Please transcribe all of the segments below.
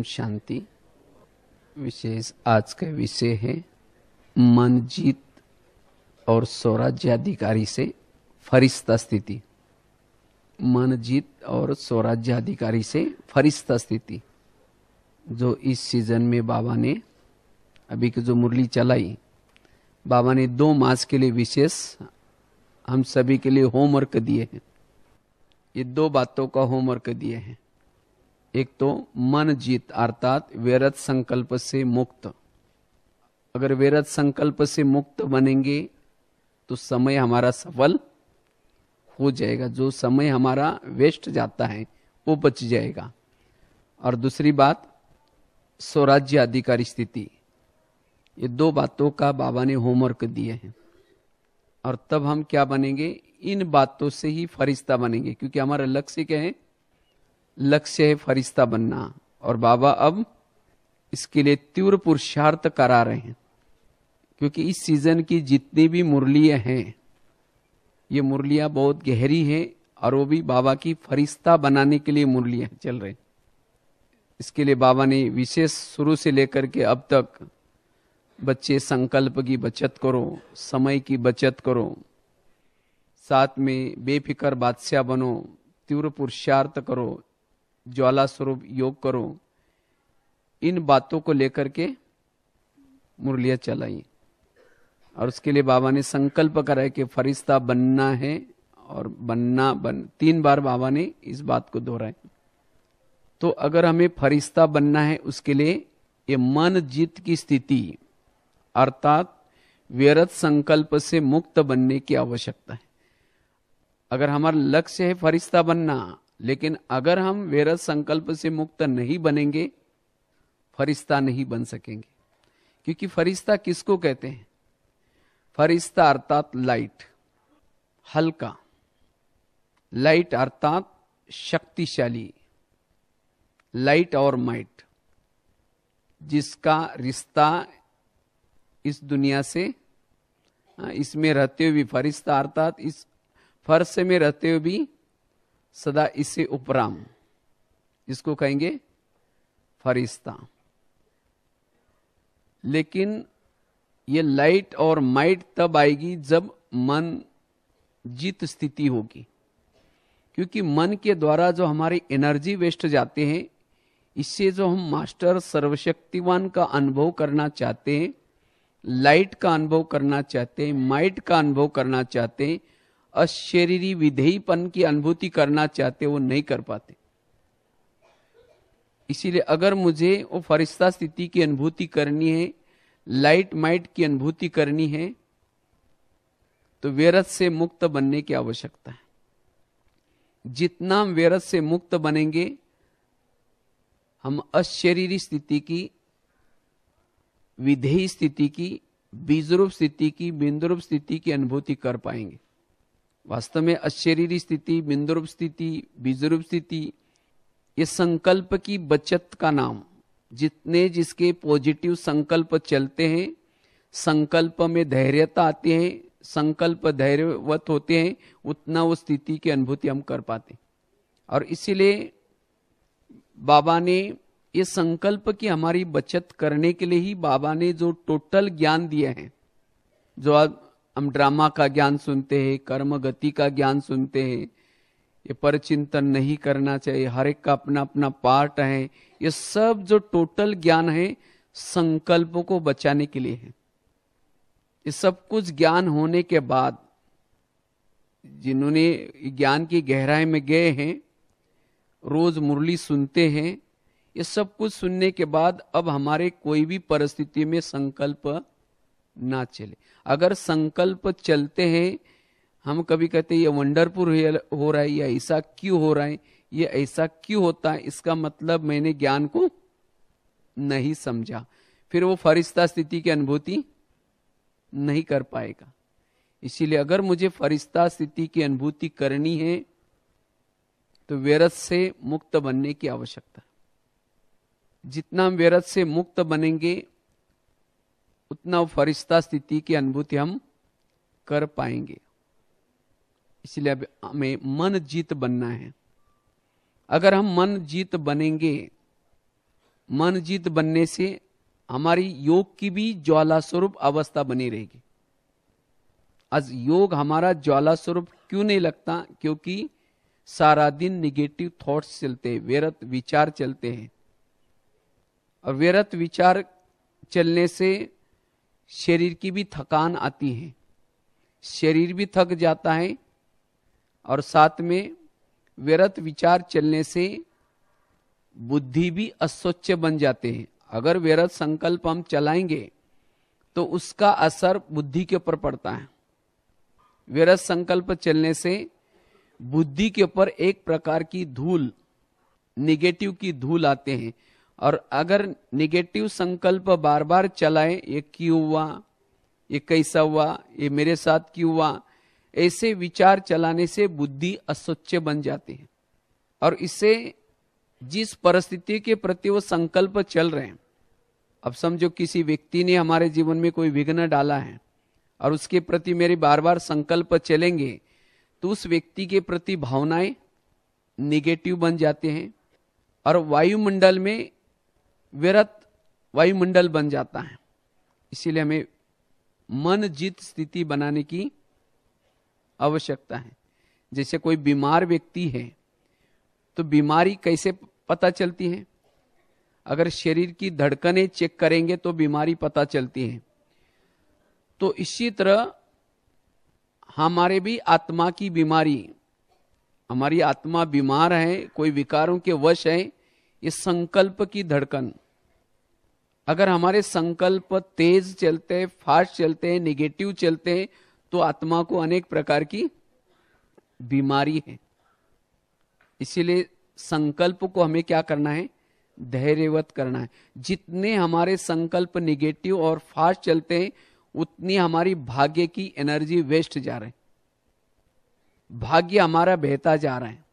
शांति। विशेष आज का विषय है मन जीत और स्वराज्याधिकारी से फरिश्ता स्थिति। मन जीत और स्वराज्याधिकारी से फरिश्ता स्थिति जो इस सीजन में बाबा ने अभी की जो मुरली चलाई, बाबा ने 2 मास के लिए विशेष हम सभी के लिए होमवर्क दिए हैं। ये 2 बातों का होमवर्क दिए हैं। एक तो मन जीत अर्थात व्यर्थ संकल्प से मुक्त। अगर व्यर्थ संकल्प से मुक्त बनेंगे तो समय हमारा सफल हो जाएगा। जो समय हमारा वेस्ट जाता है वो बच जाएगा। और दूसरी बात स्वराज्य अधिकारी स्थिति। ये 2 बातों का बाबा ने होमवर्क दिए हैं। और तब हम क्या बनेंगे? इन बातों से ही फरिश्ता बनेंगे, क्योंकि हमारा लक्ष्य क्या है? लक्ष्य है फरिश्ता बनना। और बाबा अब इसके लिए तीव्र पुरुषार्थ करा रहे हैं, क्योंकि इस सीजन की जितनी भी मुरलियां हैं, ये मुरलियां बहुत गहरी हैं और वो भी बाबा की फरिश्ता बनाने के लिए मुरलियां चल रही। इसके लिए बाबा ने विशेष शुरू से लेकर के अब तक बच्चे संकल्प की बचत करो, समय की बचत करो, साथ में बेफिक्र बादशाह बनो, तीव्र पुरुषार्थ करो, ज्वाला स्वरूप योग करो, इन बातों को लेकर के मुरलियां चलाई। और उसके लिए बाबा ने संकल्प करा कि फरिश्ता बनना है। और 3 बार बाबा ने इस बात को दोहराया। तो अगर हमें फरिश्ता बनना है, उसके लिए ये मन जीत की स्थिति अर्थात व्यर्थ संकल्प से मुक्त बनने की आवश्यकता है। अगर हमारा लक्ष्य है फरिश्ता बनना, लेकिन अगर हम व्यर्थ संकल्प से मुक्त नहीं बनेंगे, फरिश्ता नहीं बन सकेंगे। क्योंकि फरिश्ता किसको कहते हैं? फरिश्ता अर्थात लाइट, हल्का। लाइट अर्थात शक्तिशाली, लाइट और माइट, जिसका रिश्ता इस दुनिया से, इसमें रहते हुए भी फरिश्ता अर्थात इस फर्श में रहते हुए भी सदा इससे उपराम, इसको कहेंगे फरिश्ता। लेकिन ये लाइट और माइट तब आएगी जब मन जीत स्थिति होगी। क्योंकि मन के द्वारा जो हमारी एनर्जी वेस्ट जाते हैं, इससे जो हम मास्टर सर्वशक्तिवान का अनुभव करना चाहते हैं, लाइट का अनुभव करना चाहते हैं, माइट का अनुभव करना चाहते हैं, अशरीरी विधेयपन की अनुभूति करना चाहते, वो नहीं कर पाते। इसीलिए अगर मुझे वो फरिश्ता स्थिति की अनुभूति करनी है, लाइट माइट की अनुभूति करनी है, तो व्यर्थ से मुक्त बनने की आवश्यकता है। जितना हम व्यर्थ से मुक्त बनेंगे, हम अशरीरी स्थिति की, विधेय स्थिति की, बीजरूप स्थिति की, बिंदुरूप स्थिति की अनुभूति कर पाएंगे। वास्तव में अशरीरी स्थिति, बिंदुरूप स्थिति, बीजरूप स्थिति, ये संकल्प की बचत का नाम। जितने जिसके पॉजिटिव संकल्प चलते हैं, संकल्प में धैर्यता आती है, संकल्प धैर्यवत होते हैं, उतना वो स्थिति की अनुभूति हम कर पाते। और इसीलिए बाबा ने ये संकल्प की हमारी बचत करने के लिए ही बाबा ने जो टोटल ज्ञान दिए हैं, जो आज हम ड्रामा का ज्ञान सुनते हैं, कर्म गति का ज्ञान सुनते हैं, ये परचिंतन नहीं करना चाहिए, हर एक का अपना अपना पार्ट है, ये सब जो टोटल ज्ञान है संकल्पों को बचाने के लिए है। ये सब कुछ ज्ञान होने के बाद जिन्होंने ज्ञान की गहराई में गए हैं, रोज मुरली सुनते हैं, ये सब कुछ सुनने के बाद अब हमारे कोई भी परिस्थिति में संकल्प ना चले। अगर संकल्प चलते हैं, हम कभी कहते हैं ये वंडरफुल हो रहा है, या ऐसा क्यों हो रहा है, ये ऐसा क्यों होता है, इसका मतलब मैंने ज्ञान को नहीं समझा। फिर वो फरिश्ता स्थिति की अनुभूति नहीं कर पाएगा। इसीलिए अगर मुझे फरिश्ता स्थिति की अनुभूति करनी है, तो व्यर्थ से मुक्त बनने की आवश्यकता। जितना हम व्यर्थ से मुक्त बनेंगे, उतना फरिश्ता स्थिति की अनुभूति हम कर पाएंगे। इसलिए अब हमें मन जीत बनना है। अगर हम मन जीत बनेंगे मन जीत बनने से हमारी योग की भी ज्वाला स्वरूप अवस्था बनी रहेगी। आज योग हमारा ज्वाला स्वरूप क्यों नहीं लगता? क्योंकि सारा दिन निगेटिव थॉट्स चलते हैं, व्यर्थ विचार चलते हैं, और व्यर्थ विचार चलने से शरीर की भी थकान आती है, शरीर भी थक जाता है, और साथ में व्यर्थ विचार चलने से बुद्धि भी अस्वच्छ बन जाते हैं। अगर व्यर्थ संकल्प हम चलाएंगे तो उसका असर बुद्धि के ऊपर पड़ता है। व्यर्थ संकल्प चलने से बुद्धि के ऊपर एक प्रकार की धूल, निगेटिव की धूल आते हैं, और अगर निगेटिव संकल्प बार बार चलाए, ये क्यों हुआ, ये कैसा हुआ, ये मेरे साथ क्यों हुआ, ऐसे विचार चलाने से बुद्धि अस्वच्छ बन जाती है। और इससे जिस परिस्थिति के प्रति वो संकल्प चल रहे हैं, अब समझो किसी व्यक्ति ने हमारे जीवन में कोई विघ्न डाला है और उसके प्रति मेरे बार बार संकल्प चलेंगे, तो उस व्यक्ति के प्रति भावनाएं निगेटिव बन जाते हैं, और वायुमंडल में व्यर्थ वायुमंडल बन जाता है। इसीलिए हमें मन जीत स्थिति बनाने की आवश्यकता है। जैसे कोई बीमार व्यक्ति है तो बीमारी कैसे पता चलती है? अगर शरीर की धड़कनें चेक करेंगे तो बीमारी पता चलती है। तो इसी तरह हमारे भी आत्मा की बीमारी, हमारी आत्मा बीमार है, कोई विकारों के वश है, ये संकल्प की धड़कन। अगर हमारे संकल्प तेज चलते हैं, फास्ट चलते हैं, निगेटिव चलते हैं, तो आत्मा को अनेक प्रकार की बीमारी है। इसीलिए संकल्प को हमें क्या करना है? धैर्यवत करना है। जितने हमारे संकल्प निगेटिव और फास्ट चलते हैं, उतनी हमारी भाग्य की एनर्जी वेस्ट जा रही है, भाग्य हमारा बहता जा रहा है।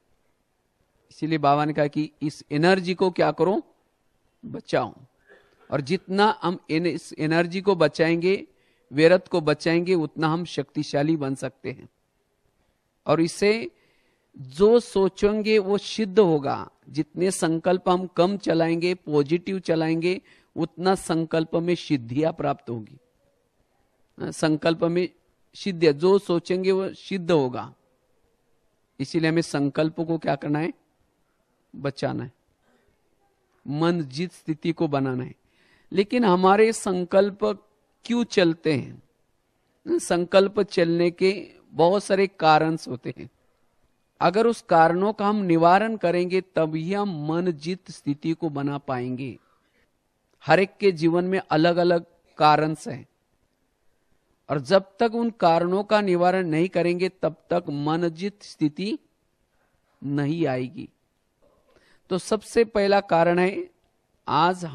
इसीलिए बाबा ने कहा कि इस एनर्जी को क्या करो? बचाओ। और जितना हम इस एनर्जी को बचाएंगे, व्यर्थ को बचाएंगे, उतना हम शक्तिशाली बन सकते हैं। और इससे जो सोचेंगे वो सिद्ध होगा। जितने संकल्प हम कम चलाएंगे, पॉजिटिव चलाएंगे, उतना संकल्प में सिद्धियां प्राप्त होगी। संकल्प में सिद्ध, जो सोचेंगे वो सिद्ध होगा। इसीलिए हमें संकल्प को क्या करना है? बचाना है, मन जीत स्थिति को बनाना है। लेकिन हमारे संकल्प क्यों चलते हैं? संकल्प चलने के बहुत सारे कारण होते हैं। अगर उस कारणों का हम निवारण करेंगे तभी हम मन जीत स्थिति को बना पाएंगे। हर एक के जीवन में अलग अलग कारण हैं, और जब तक उन कारणों का निवारण नहीं करेंगे तब तक मन जीत स्थिति नहीं आएगी। तो सबसे पहला कारण है, आज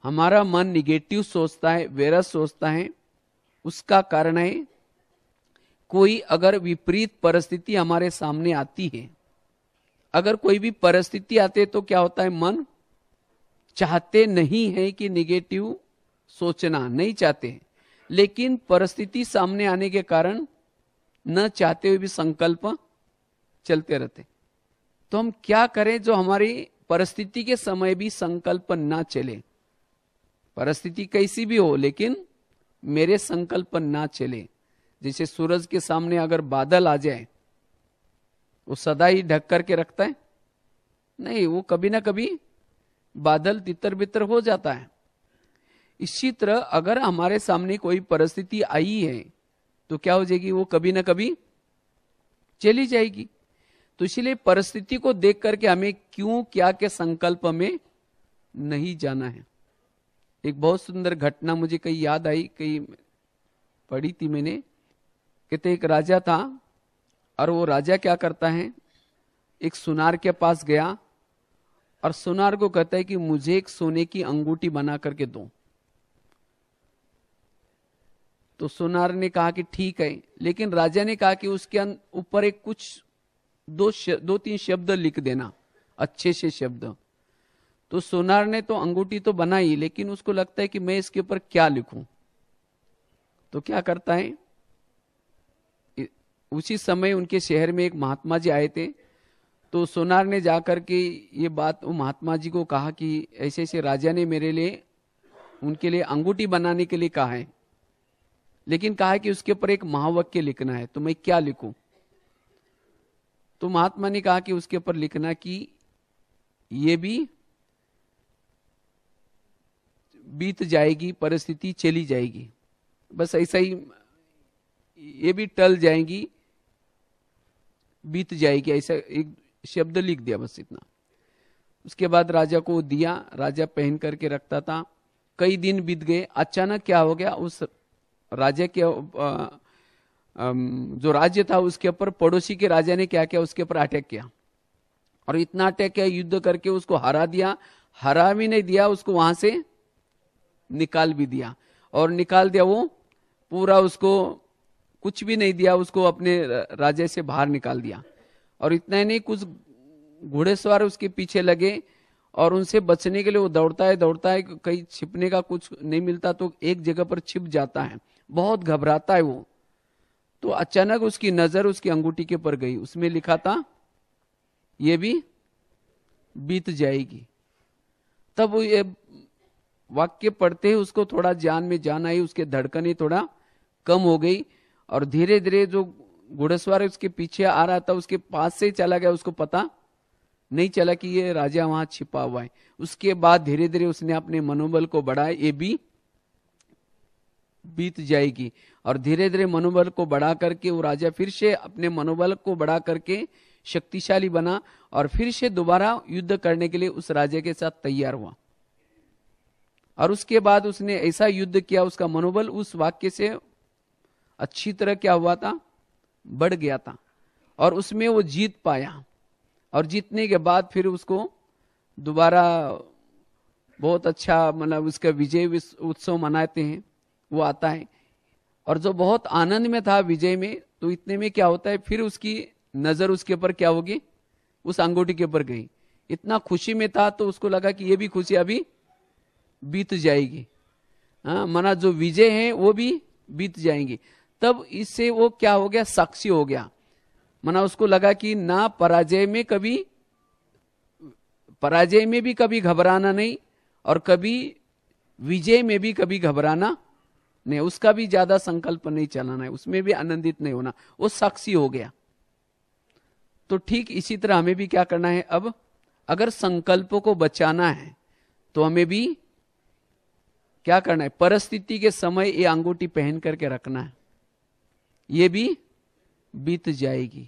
हमारा मन निगेटिव सोचता है, व्यर्थ सोचता है। उसका कारण है, कोई अगर विपरीत परिस्थिति हमारे सामने आती है, अगर कोई भी परिस्थिति आती है तो क्या होता है? मन चाहते नहीं है कि निगेटिव सोचना, नहीं चाहते, लेकिन परिस्थिति सामने आने के कारण न चाहते हुए भी संकल्प चलते रहते। तो हम क्या करें जो हमारी परिस्थिति के समय भी संकल्प ना चले? परिस्थिति कैसी भी हो, लेकिन मेरे संकल्प ना चले। जैसे सूरज के सामने अगर बादल आ जाए, वो सदा ही ढक करके रखता है? नहीं, वो कभी ना कभी बादल तितर बितर हो जाता है। इसी तरह अगर हमारे सामने कोई परिस्थिति आई है तो क्या हो जाएगी? वो कभी ना कभी चली जाएगी। तो इसलिए परिस्थिति को देख करके हमें क्यों क्या के संकल्प में नहीं जाना है। एक बहुत सुंदर घटना मुझे कहीं याद आई, कहीं पढ़ी थी मैंने। कहते एक राजा था, और वो राजा क्या करता है, एक सुनार के पास गया और सुनार को कहता है कि मुझे एक सोने की अंगूठी बना करके दो। तो सुनार ने कहा कि ठीक है, लेकिन राजा ने कहा कि उसके ऊपर एक कुछ दो तीन शब्द लिख देना, अच्छे से शब्द। तो सुनार ने तो अंगूठी तो बनाई, लेकिन उसको लगता है कि मैं इसके ऊपर क्या लिखूं। तो क्या करता है, उसी समय उनके शहर में एक महात्मा जी आए थे। तो सोनार ने जाकर के ये बात वो महात्मा जी को कहा कि ऐसे ऐसे राजा ने मेरे लिए, उनके लिए अंगूठी बनाने के लिए कहा है, लेकिन कहा है कि उसके ऊपर एक महावाक्य लिखना है, तो मैं क्या लिखूं? तो महात्मा ने कहा कि उसके ऊपर लिखना कि ये भी बीत जाएगी, परिस्थिति चली जाएगी, बस ऐसा ही, ये भी टल जाएंगी, बीत जाएगी, ऐसा एक शब्द लिख दिया, बस इतना। उसके बाद राजा को दिया, राजा पहन करके रखता था। कई दिन बीत गए, अचानक क्या हो गया, उस राजा के जो राज्य था उसके ऊपर पड़ोसी के राजा ने क्या किया, उसके ऊपर अटैक किया, और इतना अटैक किया, युद्ध करके उसको हरा दिया। हरा भी नहीं दिया, उसको वहां से निकाल भी दिया, और निकाल दिया वो पूरा, उसको कुछ भी नहीं दिया, उसको अपने राज्य से बाहर निकाल दिया। और इतना ही नहीं, कुछ घोड़ेसवार उसके पीछे लगे, और उनसे बचने के लिए वो दौड़ता है, कहीं छिपने का कुछ नहीं मिलता तो एक जगह पर छिप जाता है, बहुत घबराता है वो। तो अचानक उसकी नजर उसकी अंगूठी के ऊपर गई, उसमें लिखा था ये भी बीत जाएगी। तब वो ये वाक्य पढ़ते ही उसको थोड़ा जान में जान आई, उसके धड़कनें थोड़ा कम हो गई, और धीरे धीरे जो घुड़सवार उसके पीछे आ रहा था उसके पास से चला गया, उसको पता नहीं चला कि ये राजा वहां छिपा हुआ है। उसके बाद धीरे धीरे उसने अपने मनोबल को बढ़ाया, ये भी बीत जाएगी, और धीरे धीरे मनोबल को बढ़ा करके वो राजा फिर से अपने मनोबल को बढ़ा करके शक्तिशाली बना, और फिर से दोबारा युद्ध करने के लिए उस राजा के साथ तैयार हुआ। और उसके बाद उसने ऐसा युद्ध किया, उसका मनोबल उस वाक्य से अच्छी तरह क्या हुआ था, बढ़ गया था, और उसमें वो जीत पाया। और जीतने के बाद फिर उसको दोबारा बहुत अच्छा, मतलब उसका विजय उत्सव मनाते हैं, वो आता है। और जो बहुत आनंद में था विजय में, तो इतने में क्या होता है, फिर उसकी नजर उसके ऊपर क्या होगी, उस अंगूठी के ऊपर गई। इतना खुशी में था तो उसको लगा कि ये भी खुशी अभी बीत जाएगी, हाँ, मना जो विजय है वो भी बीत जाएंगी। तब इससे वो क्या हो गया, साक्षी हो गया। मना उसको लगा कि ना पराजय में भी कभी घबराना नहीं, और कभी विजय में भी कभी घबराना नहीं, उसका भी ज्यादा संकल्प नहीं चलाना है, उसमें भी आनंदित नहीं होना, वो साक्षी हो गया। तो ठीक इसी तरह हमें भी क्या करना है, अब अगर संकल्पों को बचाना है तो हमें भी क्या करना है, परिस्थिति के समय ये अंगूठी पहन करके रखना है, ये भी बीत जाएगी।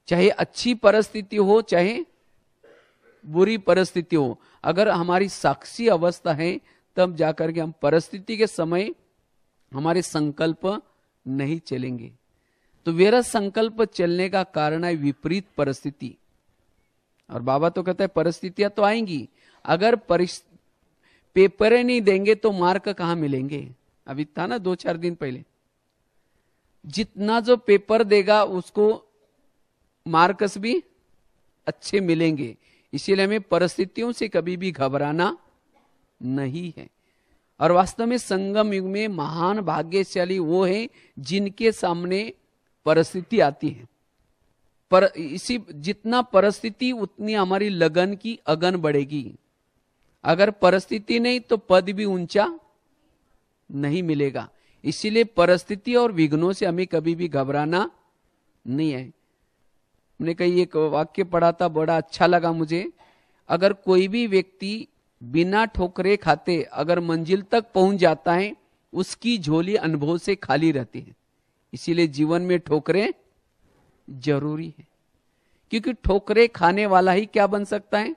चाहे अच्छी परिस्थिति हो चाहे बुरी परिस्थिति हो, अगर हमारी साक्षी अवस्था है तब जाकर के हम परिस्थिति के समय हमारे संकल्प नहीं चलेंगे। तो मेरा संकल्प चलने का कारण है विपरीत परिस्थिति। और बाबा तो कहता है परिस्थितियां तो आएंगी, अगर पेपर नहीं देंगे तो मार्क कहां मिलेंगे। अभी था ना 2-4 दिन पहले, जितना जो पेपर देगा उसको मार्क्स भी अच्छे मिलेंगे। इसीलिए हमें परिस्थितियों से कभी भी घबराना नहीं है। और वास्तव में संगम युग में महान भाग्यशाली वो है जिनके सामने परिस्थिति आती है। पर इसी जितना परिस्थिति उतनी हमारी लगन की अगन बढ़ेगी। अगर परिस्थिति नहीं तो पद भी ऊंचा नहीं मिलेगा। इसीलिए परिस्थिति और विघ्नों से हमें कभी भी घबराना नहीं है। हमने कहीं एक वाक्य पढ़ा था, बड़ा अच्छा लगा मुझे। अगर कोई भी व्यक्ति बिना ठोकरे खाते अगर मंजिल तक पहुंच जाता है, उसकी झोली अनुभव से खाली रहती है। इसीलिए जीवन में ठोकरें जरूरी है, क्योंकि ठोकरे खाने वाला ही क्या बन सकता है,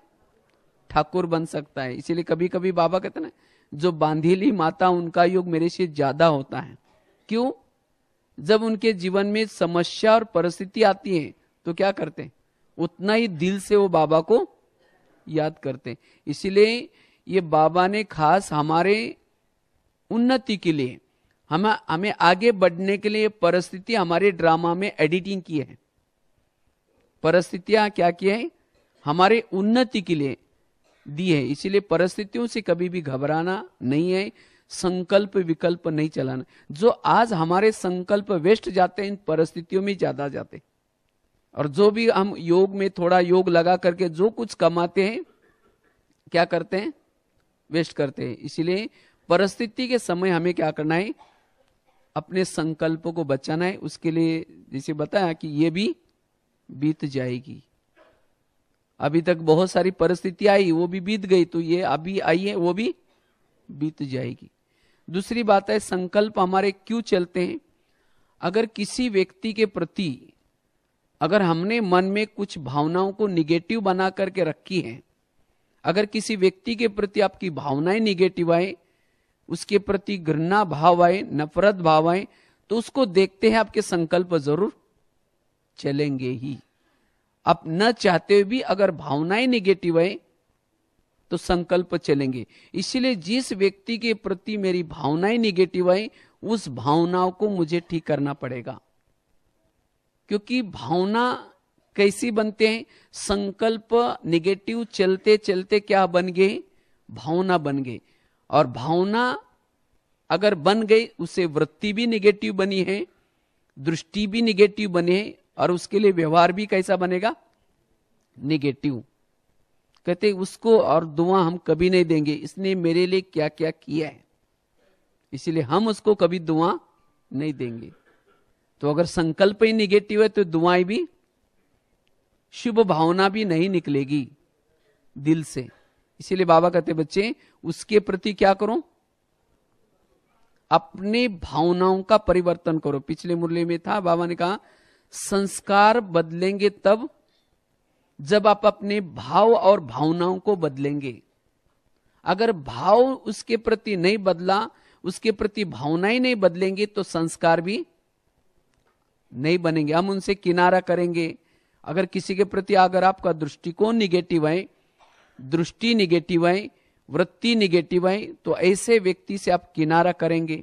ठाकुर बन सकता है। इसीलिए कभी कभी बाबा कहते ना, जो बांधीली माता उनका योग मेरे से ज्यादा होता है। क्यों? जब उनके जीवन में समस्या और परिस्थिति आती है तो क्या करते हैं, उतना ही दिल से वो बाबा को याद करते हैं। इसीलिए ये बाबा ने खास हमारे उन्नति के लिए, हमें आगे बढ़ने के लिए परिस्थिति हमारे ड्रामा में एडिटिंग की है। परिस्थितियां क्या की है, हमारे उन्नति के लिए दी है। इसीलिए परिस्थितियों से कभी भी घबराना नहीं है, संकल्प विकल्प नहीं चलाना। जो आज हमारे संकल्प वेस्ट जाते हैं इन परिस्थितियों में ज्यादा जाते, और जो भी हम योग में थोड़ा योग लगा करके जो कुछ कमाते हैं, क्या करते हैं? वेस्ट करते हैं। इसलिए परिस्थिति के समय हमें क्या करना है? अपने संकल्पों को बचाना है। उसके लिए जैसे बताया कि ये भी बीत जाएगी। अभी तक बहुत सारी परिस्थिति आई, वो भी बीत गई, तो ये अभी आई है वो भी बीत जाएगी। दूसरी बात है, संकल्प हमारे क्यों चलते हैं? अगर किसी व्यक्ति के प्रति अगर हमने मन में कुछ भावनाओं को निगेटिव बना करके रखी है, अगर किसी व्यक्ति के प्रति आपकी भावनाएं निगेटिव आए, उसके प्रति घृणा भाव आए, नफरत भाव आए, तो उसको देखते हैं आपके संकल्प जरूर चलेंगे ही। आप न चाहते हुए भी अगर भावनाएं निगेटिव आए तो संकल्प चलेंगे। इसलिए जिस व्यक्ति के प्रति मेरी भावनाएं निगेटिव आए, उस भावनाओं को मुझे ठीक करना पड़ेगा। क्योंकि भावना कैसी बनते हैं? संकल्प निगेटिव चलते चलते क्या बन गए? भावना बन गए। और भावना अगर बन गई, उससे वृत्ति भी निगेटिव बनी है, दृष्टि भी निगेटिव बने है, और उसके लिए व्यवहार भी कैसा बनेगा? निगेटिव। कहते उसको और दुआ हम कभी नहीं देंगे, इसने मेरे लिए क्या क्या किया है, इसलिए हम उसको कभी दुआ नहीं देंगे। तो अगर संकल्प ही निगेटिव है तो दुआएं भी, शुभ भावना भी नहीं निकलेगी दिल से। इसीलिए बाबा कहते बच्चे उसके प्रति क्या करो? अपने भावनाओं का परिवर्तन करो। पिछले मुरली में था, बाबा ने कहा संस्कार बदलेंगे तब जब आप अपने भाव और भावनाओं को बदलेंगे। अगर भाव उसके प्रति नहीं बदला, उसके प्रति भावनाएं नहीं बदलेंगे, तो संस्कार भी नहीं बनेंगे। हम उनसे किनारा करेंगे। अगर किसी के प्रति अगर आपका दृष्टिकोण निगेटिव है, दृष्टि निगेटिव है, वृत्ति निगेटिव है, तो ऐसे व्यक्ति से आप किनारा करेंगे,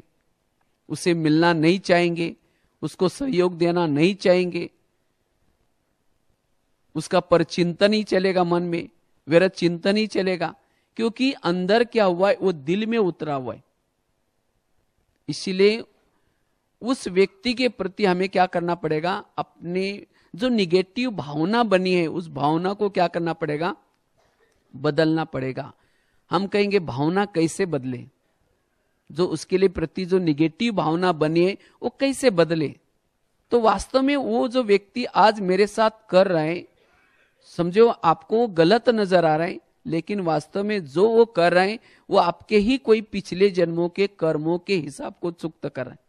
उसे मिलना नहीं चाहेंगे, उसको सहयोग देना नहीं चाहेंगे, उसका परचिंतन ही चलेगा, मन में व्यर्थ चिंतन ही चलेगा। क्योंकि अंदर क्या हुआ है वो दिल में उतरा हुआ है। इसीलिए उस व्यक्ति के प्रति हमें क्या करना पड़ेगा? अपने जो निगेटिव भावना बनी है उस भावना को क्या करना पड़ेगा? बदलना पड़ेगा। हम कहेंगे भावना कैसे बदले? जो उसके लिए प्रति जो निगेटिव भावना बनी है वो कैसे बदले? तो वास्तव में वो जो व्यक्ति आज मेरे साथ कर रहा है, समझो आपको गलत नजर आ रहा है, लेकिन वास्तव में जो वो कर रहे हैं वो आपके ही कोई पिछले जन्मों के कर्मों के हिसाब को चुक्त कर रहे हैं।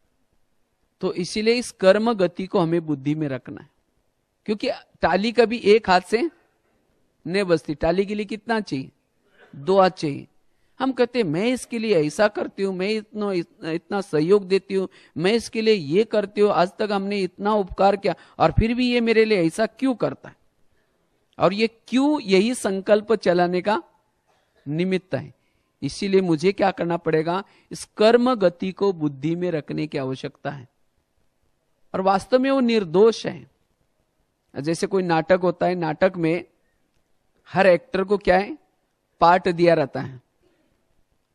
तो इसीलिए इस कर्म गति को हमें बुद्धि में रखना है। क्योंकि टाली कभी एक हाथ से नहीं बजती, टाली के लिए कितना चाहिए? 2 हाथ चाहिए। हम कहते हैं मैं इसके लिए ऐसा करती हूँ, मैं इतना सहयोग देती हूँ, मैं इसके लिए ये करती हूँ, आज तक हमने इतना उपकार किया, और फिर भी ये मेरे लिए ऐसा क्यों करता है? और ये क्यों? यही संकल्प चलाने का निमित्त है। इसीलिए मुझे क्या करना पड़ेगा? इस कर्म गति को बुद्धि में रखने की आवश्यकता है। और वास्तव में वो निर्दोष है। जैसे कोई नाटक होता है, नाटक में हर एक्टर को क्या है? पार्ट दिया रहता है।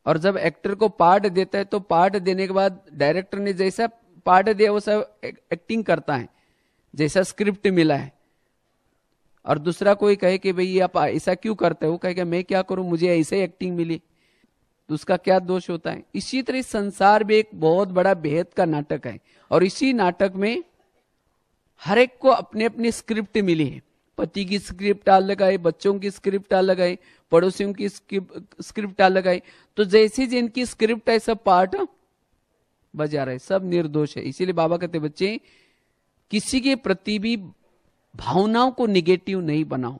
और जब एक्टर को पार्ट देता है तो पार्ट देने के बाद डायरेक्टर ने जैसा पार्ट दिया वो सब एक्टिंग करता है, जैसा स्क्रिप्ट मिला है। और दूसरा कोई कहे कि भाई आप ऐसा क्यों करते हो, कहेगा मैं क्या करूं, मुझे ऐसे ही एक्टिंग मिली, तो उसका क्या दोष होता है? इसी तरह संसार भी एक बहुत बड़ा बेहद का नाटक है। और इसी नाटक में हर एक को अपने अपनी स्क्रिप्ट मिली है। पति की स्क्रिप्ट अलग है, बच्चों की स्क्रिप्ट अलग है, पड़ोसियों की स्क्रिप्ट अलग है। तो जैसी जिनकी स्क्रिप्ट है सब पार्ट बजा रहे, सब निर्दोष है। इसीलिए बाबा कहते बच्चे किसी के प्रति भी भावनाओं को निगेटिव नहीं बनाओ।